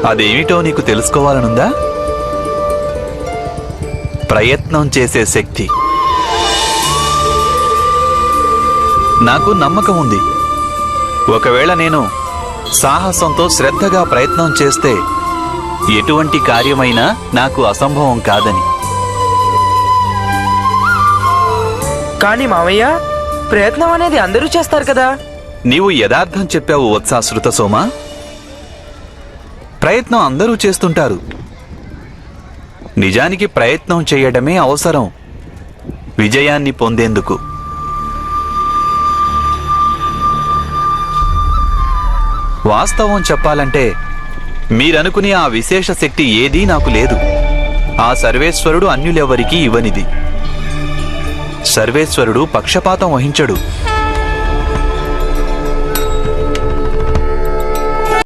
అదేమిటో నీకు తెలుసుకోవాలనుందా? ప్రయత్నం చేసే శక్తి. నాకు నమ్మకం ఉంది, ఒకవేళ నేను సాహసంతో శ్రద్ధగా ప్రయత్నం చేస్తే ఎటువంటి కార్యమైనా నాకు అసంభవం కాదని. కానీ మావయ్య, ప్రయత్నం అనేది అందరూ చేస్తారు కదా. నీవు యథార్థం చెప్పావు వత్సాశ్రుత సోమ. ప్రయత్నం అందరూ చేస్తుంటారు. నిజానికి ప్రయత్నం చేయడమే అవసరం విజయాన్ని పొందేందుకు. వాస్తవం చెప్పాలంటే మీరనుకునే ఆ విశేష శక్తి ఏదీ నాకు లేదు. ఆ సర్వేశ్వరుడు అన్యులెవరికీ ఇవ్వనిది. సర్వేశ్వరుడు పక్షపాతం వహించడు.